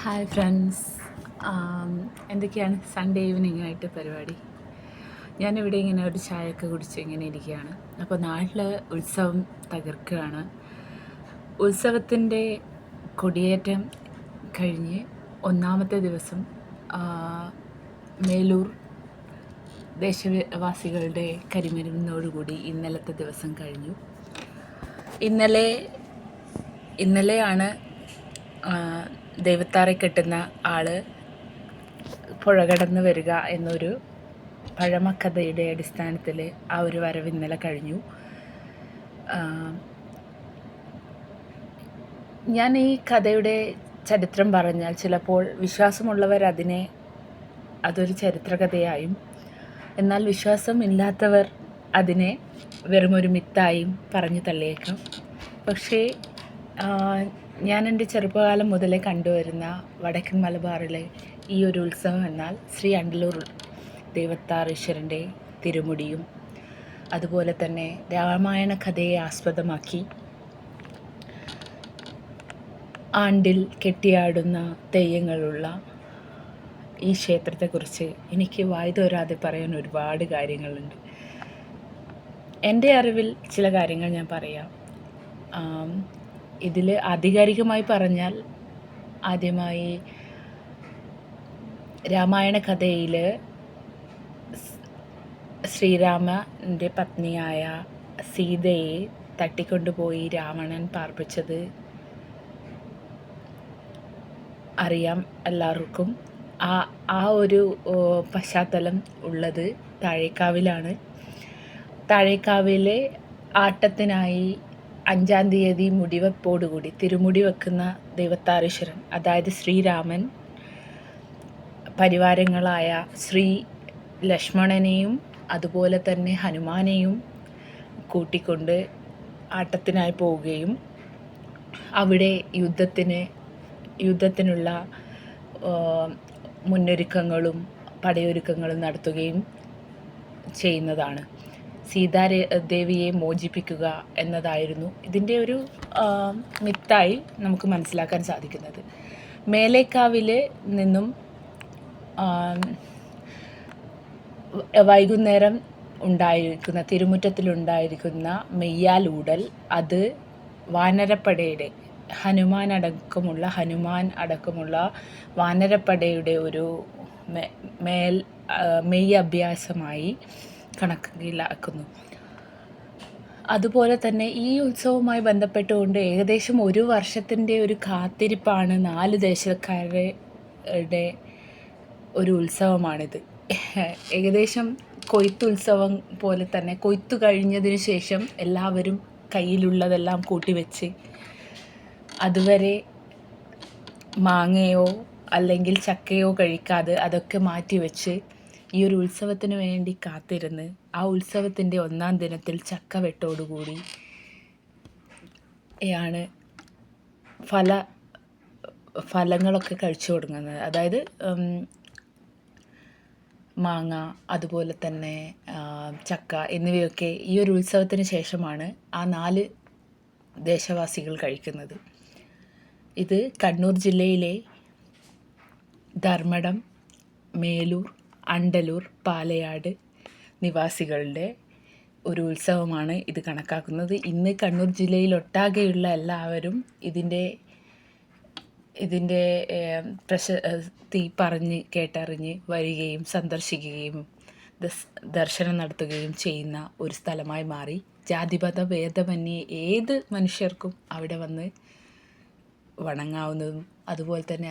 Hi friends. എന്തൊക്കെയാണ് Sunday evening ആയിട്ട് പരിപാടി? ഞാനിവിടെ ഇങ്ങനെ ഒരു ചായയൊക്കെ കുടിച്ച് ഇങ്ങനെ ഇരിക്കുകയാണ്. അപ്പോൾ നാട്ടിൽ ഉത്സവം തകർക്കുകയാണ്. ഉത്സവത്തിൻ്റെ കൊടിയേറ്റം കഴിഞ്ഞ് ഒന്നാമത്തെ ദിവസം മേലൂർ ദേശവാസികളുടെ കരിമരുന്നോടുകൂടി ഇന്നലത്തെ ദിവസം കഴിഞ്ഞു. ഇന്നലെയാണ് ദൈവത്താറെ കെട്ടുന്ന ആള് പുഴ കടന്ന് വരിക എന്നൊരു പഴമക്കഥയുടെ അടിസ്ഥാനത്തിൽ ആ ഒരു വരവ് ഇന്നലെ കഴിഞ്ഞു. ഞാൻ ഈ കഥയുടെ ചരിത്രം പറഞ്ഞാൽ ചിലപ്പോൾ വിശ്വാസമുള്ളവർ അതൊരു ചരിത്രകഥയായും, എന്നാൽ വിശ്വാസമില്ലാത്തവർ അതിനെ വെറുമൊരു മിത്തായും പറഞ്ഞു തള്ളിയേക്കാം. പക്ഷേ ഞാൻ എൻ്റെ ചെറുപ്പകാലം മുതലേ കണ്ടുവരുന്ന വടക്കൻ മലബാറിലെ ഈ ഒരു ഉത്സവം എന്നാൽ ശ്രീ അണ്ടലൂർ ദൈവത്താറീശ്വരൻ്റെ തിരുമുടിയും അതുപോലെ തന്നെ രാമായണ കഥയെ ആസ്പദമാക്കി ആണ്ടിൽ കെട്ടിയാടുന്ന തെയ്യങ്ങളുള്ള ഈ ക്ഷേത്രത്തെക്കുറിച്ച് എനിക്ക് വായ്തോരാതെ പറയാൻ ഒരുപാട് കാര്യങ്ങളുണ്ട്. എൻ്റെ അറിവിൽ ചില കാര്യങ്ങൾ ഞാൻ പറയാം. ഇതിൽ ആധികാരികമായി പറഞ്ഞാൽ ആദ്യമായി രാമായണ കഥയിൽ ശ്രീരാമൻ്റെ പത്നിയായ സീതയെ തട്ടിക്കൊണ്ടുപോയി രാവണൻ പാർപ്പിച്ചത് അറിയാം എല്ലാവർക്കും. ആ ഒരു പശ്ചാത്തലം ഉള്ളത് താഴേക്കാവിലാണ്. താഴേക്കാവിലെ ആട്ടത്തിനായി 5-ാം തീയതി മുടിവെപ്പോടുകൂടി തിരുമുടി വെക്കുന്ന ദൈവത്താറീശ്വരൻ, അതായത് ശ്രീരാമൻ പരിവാരങ്ങളായ ശ്രീ ലക്ഷ്മണനെയും അതുപോലെ തന്നെ ഹനുമാനെയും കൂട്ടിക്കൊണ്ട് ആട്ടത്തിനായി പോവുകയും അവിടെ യുദ്ധത്തിനുള്ള മുന്നൊരുക്കങ്ങളും പടയൊരുക്കങ്ങളും നടത്തുകയും ചെയ്യുന്നതാണ്. സീതാദേവിയെ മോചിപ്പിക്കുക എന്നതായിരുന്നു ഇതിൻ്റെ ഒരു മിത്തായി നമുക്ക് മനസ്സിലാക്കാൻ സാധിക്കുന്നത്. മേലേക്കാവിൽ നിന്നും വൈകുന്നേരം ഉണ്ടായിരിക്കുന്ന തിരുമുറ്റത്തിലുണ്ടായിരിക്കുന്ന മെയ്യാലൂടൽ, അത് വാനരപ്പടയുടെ ഹനുമാൻ അടക്കമുള്ള വാനരപ്പടയുടെ ഒരു മെയ് അഭ്യാസമായി കണക്കിലാക്കുന്നു. അതുപോലെ തന്നെ ഈ ഉത്സവവുമായി ബന്ധപ്പെട്ടുകൊണ്ട് ഏകദേശം ഒരു വർഷത്തിൻ്റെ ഒരു കാത്തിരിപ്പാണ് 4 ദേശക്കാരുടെ ഒരു ഉത്സവമാണിത്. ഏകദേശം കൊയ്ത്തുത്സവം പോലെ തന്നെ കൊയ്ത്തു കഴിഞ്ഞതിന് ശേഷം എല്ലാവരും കയ്യിലുള്ളതെല്ലാം കൂട്ടിവെച്ച് അതുവരെ മാങ്ങയോ അല്ലെങ്കിൽ ചക്കയോ കഴിക്കാതെ അതൊക്കെ മാറ്റിവെച്ച് ഈ ഒരു ഉത്സവത്തിന് വേണ്ടി കാത്തിരുന്ന് ആ ഉത്സവത്തിൻ്റെ 1-ാം ദിനത്തിൽ ചക്കവെട്ടോടുകൂടി യാണ് ഫലങ്ങളൊക്കെ കഴിച്ചു തുടങ്ങുന്നത്. അതായത് മാങ്ങ അതുപോലെ തന്നെ ചക്ക എന്നിവയൊക്കെ ഈ ഒരു ഉത്സവത്തിന് ശേഷമാണ് ആ 4 ദേശവാസികൾ കഴിക്കുന്നത്. ഇത് കണ്ണൂർ ജില്ലയിലെ ധർമ്മടം, മേലൂർ, അണ്ടലൂർ, പാലയാട് നിവാസികളുടെ ഒരു ഉത്സവമാണ് ഇത് കണക്കാക്കുന്നത്. ഇന്ന് കണ്ണൂർ ജില്ലയിലൊട്ടാകെയുള്ള എല്ലാവരും ഇതിൻ്റെ പ്രശസ്തി പറഞ്ഞ് കേട്ടറിഞ്ഞ് വരികയും സന്ദർശിക്കുകയും ദർശനം നടത്തുകയും ചെയ്യുന്ന ഒരു സ്ഥലമായി മാറി. ജാതിമത ഭേദമന്യേ ഏത് മനുഷ്യർക്കും അവിടെ വന്ന് വണങ്ങാവുന്നതും അതുപോലെ തന്നെ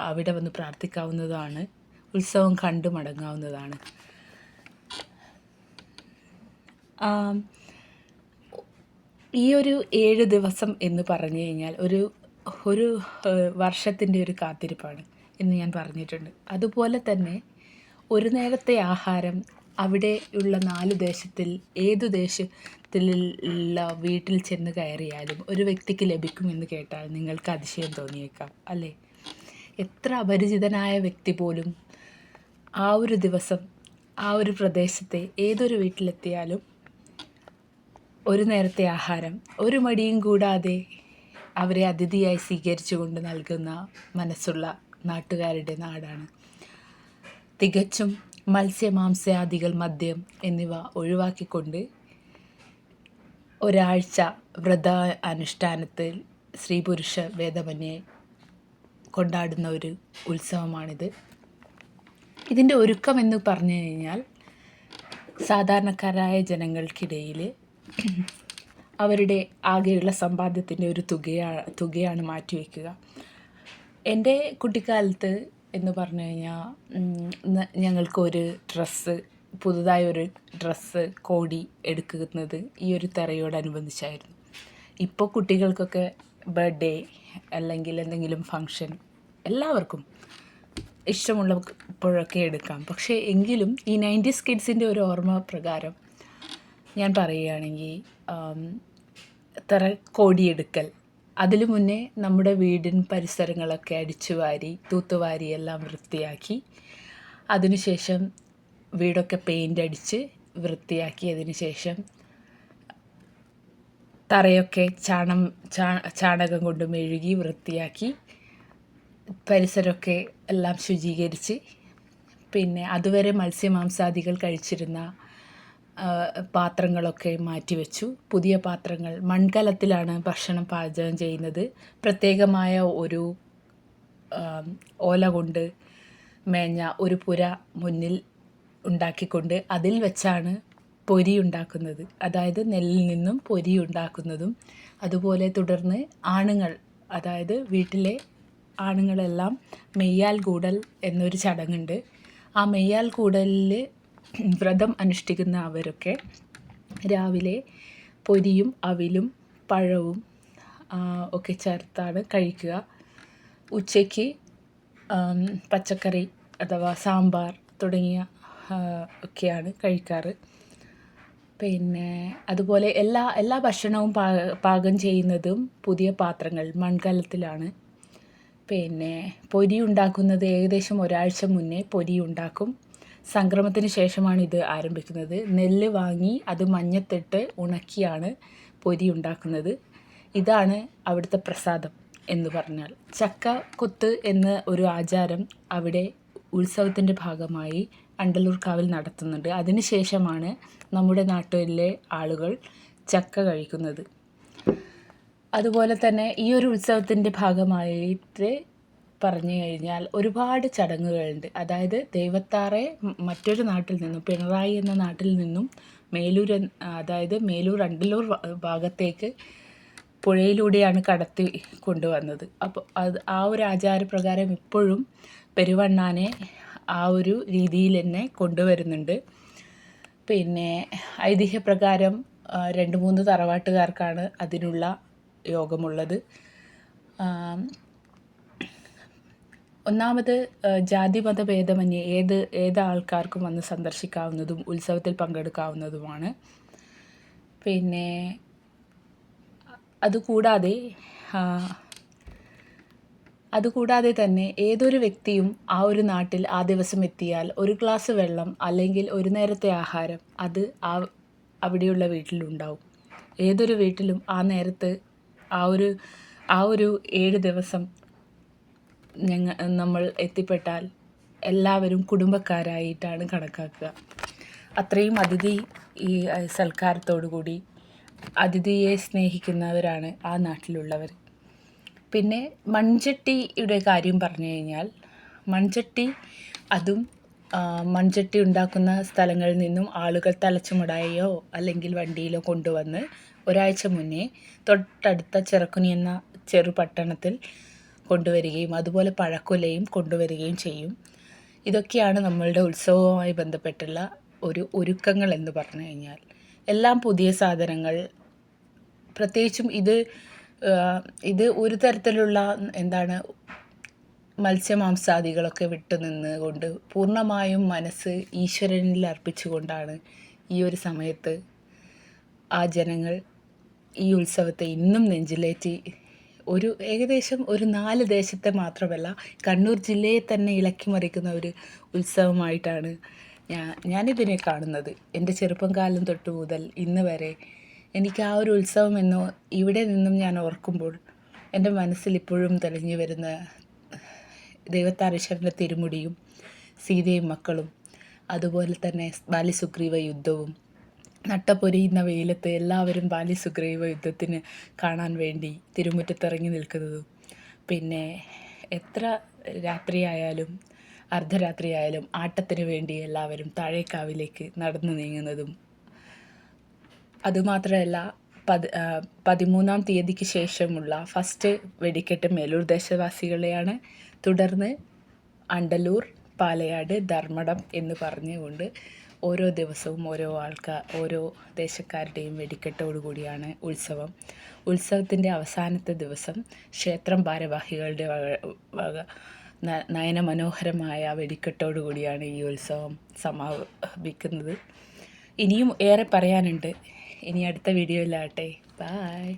അവിടെ വന്ന് പ്രാർത്ഥിക്കാവുന്നതാണ്. ഉത്സവം കണ്ടു മടങ്ങാവുന്നതാണ്. ഈ ഒരു 7 ദിവസം എന്ന് പറഞ്ഞു കഴിഞ്ഞാൽ ഒരു വർഷത്തിൻ്റെ ഒരു കാത്തിരിപ്പാണ് എന്ന് ഞാൻ പറഞ്ഞിട്ടുണ്ട്. അതുപോലെ തന്നെ ഒരു നേരത്തെ ആഹാരം അവിടെയുള്ള 4 ദേശത്തിൽ ഏതു ദേശത്തിലുള്ള വീട്ടിൽ ചെന്ന് കയറിയാലും ഒരു വ്യക്തിക്ക് ലഭിക്കുമെന്ന് കേട്ടാൽ നിങ്ങൾക്ക് അതിശയം തോന്നിയേക്കാം, അല്ലേ? എത്ര അപരിചിതനായ വ്യക്തി പോലും ആ ഒരു ദിവസം ആ ഒരു പ്രദേശത്തെ ഏതൊരു വീട്ടിലെത്തിയാലും ഒരു നേരത്തെ ആഹാരം ഒരു മടിയും കൂടാതെ അവരെ അതിഥിയായി സ്വീകരിച്ചുകൊണ്ട് നൽകുന്ന മനസ്സുള്ള നാട്ടുകാരുടെ നാടാണ്. തികച്ചും മത്സ്യമാംസ്യാദികൾ, മദ്യം എന്നിവ ഒഴിവാക്കിക്കൊണ്ട് ഒരാഴ്ച വ്രത അനുഷ്ഠാനത്തിൽ സ്ത്രീ പുരുഷ ഭേദമന്യേ കൊണ്ടാടുന്ന ഒരു ഉത്സവമാണിത്. ഇതിൻ്റെ ഒരുക്കം എന്ന് പറഞ്ഞു കഴിഞ്ഞാൽ സാധാരണക്കാരായ ജനങ്ങൾക്കിടയിൽ അവരുടെ ആകെയുള്ള സമ്പാദ്യത്തിൻ്റെ ഒരു തുകയാണ് മാറ്റിവെക്കുക. എൻ്റെ കുട്ടിക്കാലത്ത് എന്ന് പറഞ്ഞു കഴിഞ്ഞാൽ ഞങ്ങൾക്കൊരു പുതുതായൊരു ഡ്രസ്സ് കോടി എടുക്കുന്നത് ഈ ഒരു തിറയോടനുബന്ധിച്ചായിരുന്നു. ഇപ്പോൾ കുട്ടികൾക്കൊക്കെ ബർത്ത്ഡേ അല്ലെങ്കിൽ എന്തെങ്കിലും ഫങ്ഷൻ എല്ലാവർക്കും ഇഷ്ടമുള്ളപ്പോഴൊക്കെ എടുക്കാം. പക്ഷേ എങ്കിലും ഈ 90s കിഡ്സിൻ്റെ ഒരു ഓർമ്മ പ്രകാരം ഞാൻ പറയുകയാണെങ്കിൽ കോടിയെടുക്കൽ, അതിനു മുന്നേ നമ്മുടെ വീടിൻ പരിസരങ്ങളൊക്കെ അടിച്ചുവാരി തൂത്തുവാരി എല്ലാം വൃത്തിയാക്കി, അതിനുശേഷം വീടൊക്കെ പെയിൻ്റ് അടിച്ച് വൃത്തിയാക്കിയതിന് ശേഷം തറയൊക്കെ ചാണകം കൊണ്ട് മെഴുകി വൃത്തിയാക്കി പരിസരമൊക്കെ എല്ലാം ശുചീകരിച്ച്, പിന്നെ അതുവരെ മത്സ്യമാംസാദികൾ കഴിച്ചിരുന്ന പാത്രങ്ങളൊക്കെ മാറ്റിവെച്ചു. പുതിയ പാത്രങ്ങൾ, മൺകലത്തിലാണ് ഭക്ഷണം പാചകം ചെയ്യുന്നത്. പ്രത്യേകമായ ഒരു ഓല കൊണ്ട് മേഞ്ഞ ഒരു പുര മുന്നിൽ ഉണ്ടാക്കിക്കൊണ്ട് അതിൽ വെച്ചാണ് പൊരി ഉണ്ടാക്കുന്നത്. അതായത് നെല്ലിൽ നിന്നും പൊരി ഉണ്ടാക്കുന്നതും. അതുപോലെ തുടർന്ന് ആണുങ്ങൾ, അതായത് വീട്ടിലെ ആണുങ്ങളെല്ലാം മെയ്യാൽ കൂടൽ എന്നൊരു ചടങ്ങുണ്ട്. ആ മെയ്യാൽ കൂടലിൽ വ്രതം അനുഷ്ഠിക്കുന്ന അവരൊക്കെ രാവിലെ പൊരിയും അവിലും പഴവും ഒക്കെ ചേർത്താണ് കഴിക്കുക. ഉച്ചയ്ക്ക് പച്ചക്കറി അഥവാ സാമ്പാർ തുടങ്ങിയ ഒക്കെയാണ് കഴിക്കാറ്. പിന്നെ അതുപോലെ എല്ലാ ഭക്ഷണവും പാകം ചെയ്യുന്നതും പുതിയ പാത്രങ്ങൾ മൺകലത്തിലാണ്. പിന്നെ പൊരി ഉണ്ടാക്കുന്നത് ഏകദേശം ഒരാഴ്ച മുന്നേ പൊരി ഉണ്ടാക്കും. സംക്രമത്തിന് ശേഷമാണ് ഇത് ആരംഭിക്കുന്നത്. നെല്ല് വാങ്ങി അത് മഞ്ഞത്തിട്ട് ഉണക്കിയാണ് പൊരി ഉണ്ടാക്കുന്നത്. ഇതാണ് അവിടുത്തെ പ്രസാദം എന്ന് പറഞ്ഞാൽ. ചക്ക കൊത്ത് എന്ന ഒരു ആചാരം അവിടെ ഉത്സവത്തിൻ്റെ ഭാഗമായി അണ്ടലൂർക്കാവിൽ നടത്തുന്നുണ്ട്. അതിനുശേഷമാണ് നമ്മുടെ നാട്ടിലെ ആളുകൾ ചക്ക കഴിക്കുന്നത്. അതുപോലെ തന്നെ ഈ ഒരു ഉത്സവത്തിൻ്റെ ഭാഗമായിട്ട് പറഞ്ഞു കഴിഞ്ഞാൽ ഒരുപാട് ചടങ്ങുകളുണ്ട്. അതായത് ദൈവത്താറെ മറ്റൊരു നാട്ടിൽ നിന്നും, പിണറായി എന്ന നാട്ടിൽ നിന്നും മേലൂർ അണ്ടലൂർ ഭാഗത്തേക്ക് പുഴയിലൂടെയാണ് കടത്തി കൊണ്ടുവന്നത്. അപ്പോൾ ആ ഒരു ആചാരപ്രകാരം ഇപ്പോഴും പെരുവണ്ണാനെ ആ ഒരു രീതിയിൽ തന്നെ കൊണ്ടുവരുന്നുണ്ട്. പിന്നെ ഐതിഹ്യപ്രകാരം 2-3 തറവാട്ടുകാർക്കാണ് അതിനുള്ള യോഗമുള്ളത്. ഒന്നാമത് ജാതിമത ഭേദമന്യേ ഏത് ആൾക്കാർക്കും വന്ന് സന്ദർശിക്കാവുന്നതും ഉത്സവത്തിൽ പങ്കെടുക്കാവുന്നതുമാണ്. പിന്നെ അതുകൂടാതെ തന്നെ ഏതൊരു വ്യക്തിയും ആ ഒരു നാട്ടിൽ ആ ദിവസം എത്തിയാൽ ഒരു ഗ്ലാസ് വെള്ളം അല്ലെങ്കിൽ ഒരു നേരത്തെ ആഹാരം അത് അവിടെയുള്ള വീട്ടിലുണ്ടാവും. ഏതൊരു വീട്ടിലും ആ നേരത്ത് ആ ഒരു 7 ദിവസം നമ്മൾ എത്തിപ്പെട്ടാൽ എല്ലാവരും കുടുംബക്കാരായിട്ടാണ് കണക്കാക്കുക. അത്രയും ഈ സൽക്കാരത്തോടു കൂടി അതിഥിയെ സ്നേഹിക്കുന്നവരാണ് ആ നാട്ടിലുള്ളവർ. പിന്നെ മൺചട്ടിയുടെ കാര്യം പറഞ്ഞു കഴിഞ്ഞാൽ അതും മൺചട്ടി ഉണ്ടാക്കുന്ന സ്ഥലങ്ങളിൽ നിന്നും ആളുകൾ തലച്ചുമടായോ അല്ലെങ്കിൽ വണ്ടിയിലോ കൊണ്ടുവന്ന് ഒരാഴ്ച മുന്നേ തൊട്ടടുത്ത ചിറക്കുനി എന്ന ചെറുപട്ടണത്തിൽ കൊണ്ടുവരികയും അതുപോലെ പഴക്കൊലയും കൊണ്ടുവരികയും ചെയ്യും. ഇതൊക്കെയാണ് നമ്മളുടെ ഉത്സവവുമായി ബന്ധപ്പെട്ടുള്ള ഒരുക്കങ്ങൾ എന്ന് പറഞ്ഞു കഴിഞ്ഞാൽ. എല്ലാം പുതിയ സാധനങ്ങൾ, പ്രത്യേകിച്ചും ഇത് ഒരു തരത്തിലുള്ള മത്സ്യമാംസാദികളൊക്കെ വിട്ടുനിന്നുകൊണ്ട് പൂർണ്ണമായും മനസ്സ് ഈശ്വരനിൽ അർപ്പിച്ചുകൊണ്ടാണ് ഈ ഒരു സമയത്ത് ആ ജനങ്ങൾ ഈ ഉത്സവത്തെ ഇന്നും നെഞ്ചിലേറ്റി ഏകദേശം ഒരു 4 ദേശത്തെ മാത്രമല്ല കണ്ണൂർ ജില്ലയെ തന്നെ ഇളക്കി മറിക്കുന്ന ഒരു ഉത്സവമായിട്ടാണ് ഞാനിതിനെ കാണുന്നത്. എൻ്റെ ചെറുപ്പം കാലം തൊട്ട് മുതൽ ഇന്ന് വരെ എനിക്ക് ആ ഒരു ഉത്സവം ഇവിടെ നിന്നും ഞാൻ ഓർക്കുമ്പോൾ എൻ്റെ മനസ്സിൽ ഇപ്പോഴും തെളിഞ്ഞു വരുന്ന ദൈവത്താരീശ്വരൻ്റെ തിരുമുടിയും സീതയും മക്കളും, അതുപോലെ തന്നെ ബാലിസുഗ്രീവ യുദ്ധവും, നട്ടപ്പൊരിയുന്ന വെയിലത്ത് എല്ലാവരും ബാലിസുഗ്രീവ യുദ്ധത്തിന് കാണാൻ വേണ്ടി തിരുമുറ്റത്തിറങ്ങി നിൽക്കുന്നതും, പിന്നെ എത്ര രാത്രിയായാലും അർദ്ധരാത്രിയായാലും ആട്ടത്തിന് വേണ്ടി എല്ലാവരും താഴേക്കാവിലേക്ക് നടന്നു നീങ്ങുന്നതും, അതുമാത്രമല്ല 13-ാം തീയതിക്ക് ശേഷമുള്ള ഫസ്റ്റ് വെടിക്കെട്ട് മേലൂർ ദേശവാസികളെയാണ്. തുടർന്ന് അണ്ടലൂർ, പാലയാട്, ധർമ്മടം എന്ന് പറഞ്ഞുകൊണ്ട് ഓരോ ദിവസവും ഓരോ ദേശക്കാരുടെയും വെടിക്കെട്ടോടു കൂടിയാണ് ഉത്സവം. ഉത്സവത്തിൻ്റെ അവസാനത്തെ ദിവസം ക്ഷേത്രം ഭാരവാഹികളുടെ വക നയനമനോഹരമായ വെടിക്കെട്ടോടു കൂടിയാണ് ഈ ഉത്സവം സമാപിക്കുന്നത്. ഇനിയും ഏറെ പറയാനുണ്ട്. ഇനി അടുത്ത വീഡിയോയിലാട്ടെ. ബായ്.